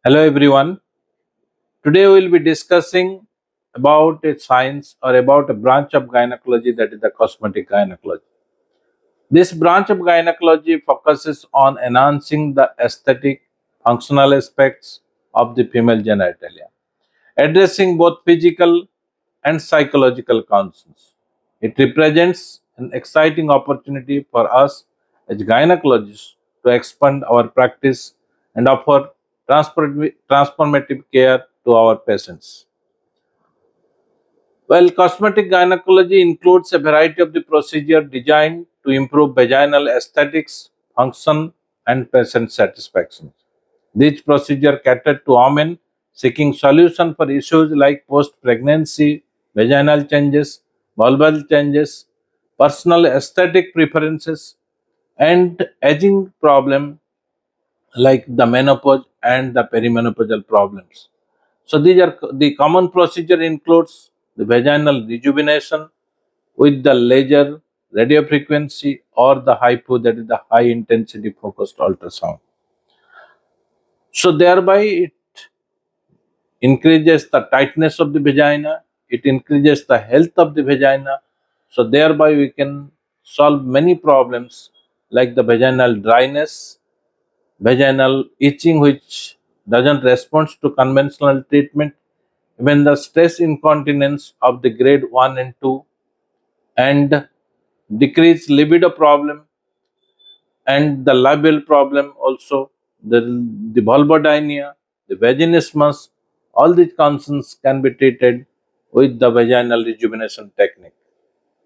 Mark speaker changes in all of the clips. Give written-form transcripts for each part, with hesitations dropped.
Speaker 1: Hello everyone. Today we will be discussing about a science or about a branch of gynecology, that is the cosmetic gynecology. This branch of gynecology focuses on enhancing the aesthetic, functional aspects of the female genitalia, addressing both physical and psychological concerns. It represents an exciting opportunity for us as gynecologists to expand our practice and offer transformative care to our patients. Well, cosmetic gynecology includes a variety of the procedure designed to improve vaginal aesthetics, function, and patient satisfaction. These procedures cater to women seeking solution for issues like post-pregnancy, vaginal changes, vulval changes, personal aesthetic preferences, and aging problem like the menopause and the perimenopausal problems. So these are the common procedure includes the vaginal rejuvenation with the laser, radiofrequency, or the HIFU, that is the high intensity focused ultrasound. So thereby it increases the tightness of the vagina, it increases the health of the vagina. So thereby we can solve many problems like the vaginal dryness, vaginal itching which doesn't respond to conventional treatment, even the stress incontinence of the grade 1 and 2, and decreased libido problem, and the labial problem also, the vulvodynia, the vaginismus, all these concerns can be treated with the vaginal rejuvenation technique.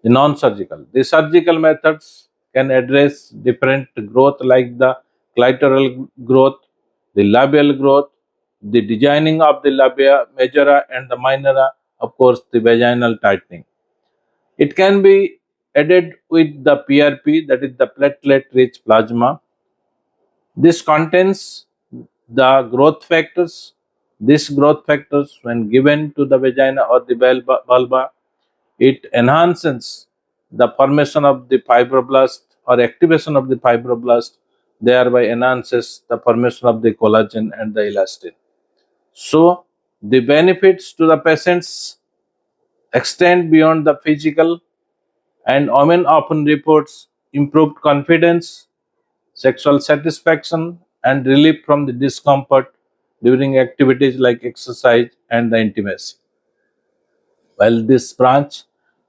Speaker 1: The non-surgical. The surgical methods can address different growth like the clitoral growth, the labial growth, the designing of the labia majora and the minora, of course the vaginal tightening. It can be added with the PRP, that is the platelet-rich plasma. This contains the growth factors. These growth factors, when given to the vagina or the vulva, it enhances the formation of the fibroblast or activation of the fibroblast, thereby enhances the formation of the collagen and the elastin. So, the benefits to the patients extend beyond the physical, and women often reports improved confidence, sexual satisfaction, and relief from the discomfort during activities like exercise and the intimacy. While this branch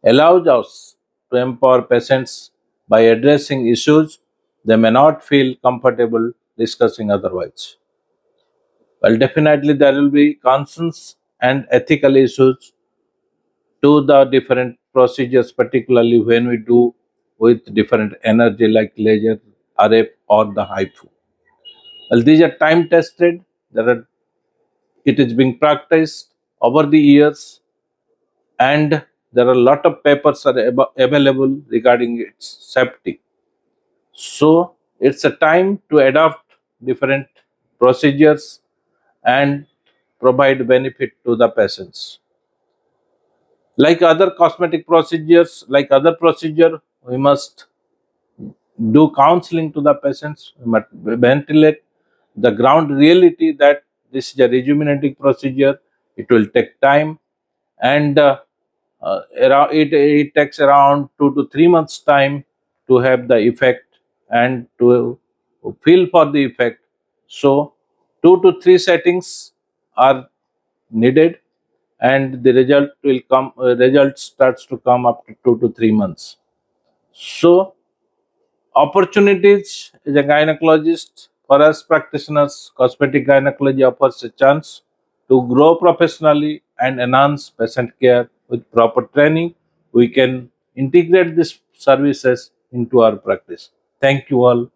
Speaker 1: allows us to empower patients by addressing issues they may not feel comfortable discussing otherwise. Well, definitely there will be concerns and ethical issues to the different procedures, particularly when we do with different energy like laser, RF, or the HIFU. Well, these are time tested. It is being practiced over the years, and there are a lot of papers are available regarding its safety. So it's a time to adopt different procedures and provide benefit to the patients. Like other cosmetic procedures, like other procedure, we must do counseling to the patients. We must ventilate the ground reality that this is a rejuvenating procedure. It will take time, and it takes around 2 to 3 months time to have the effect and to feel for the effect. So 2 to 3 settings are needed, and the result starts to come after 2 to 3 months. So opportunities as a gynecologist for us practitioners, cosmetic gynecology offers a chance to grow professionally and enhance patient care with proper training. We can integrate these services into our practice. Thank you all.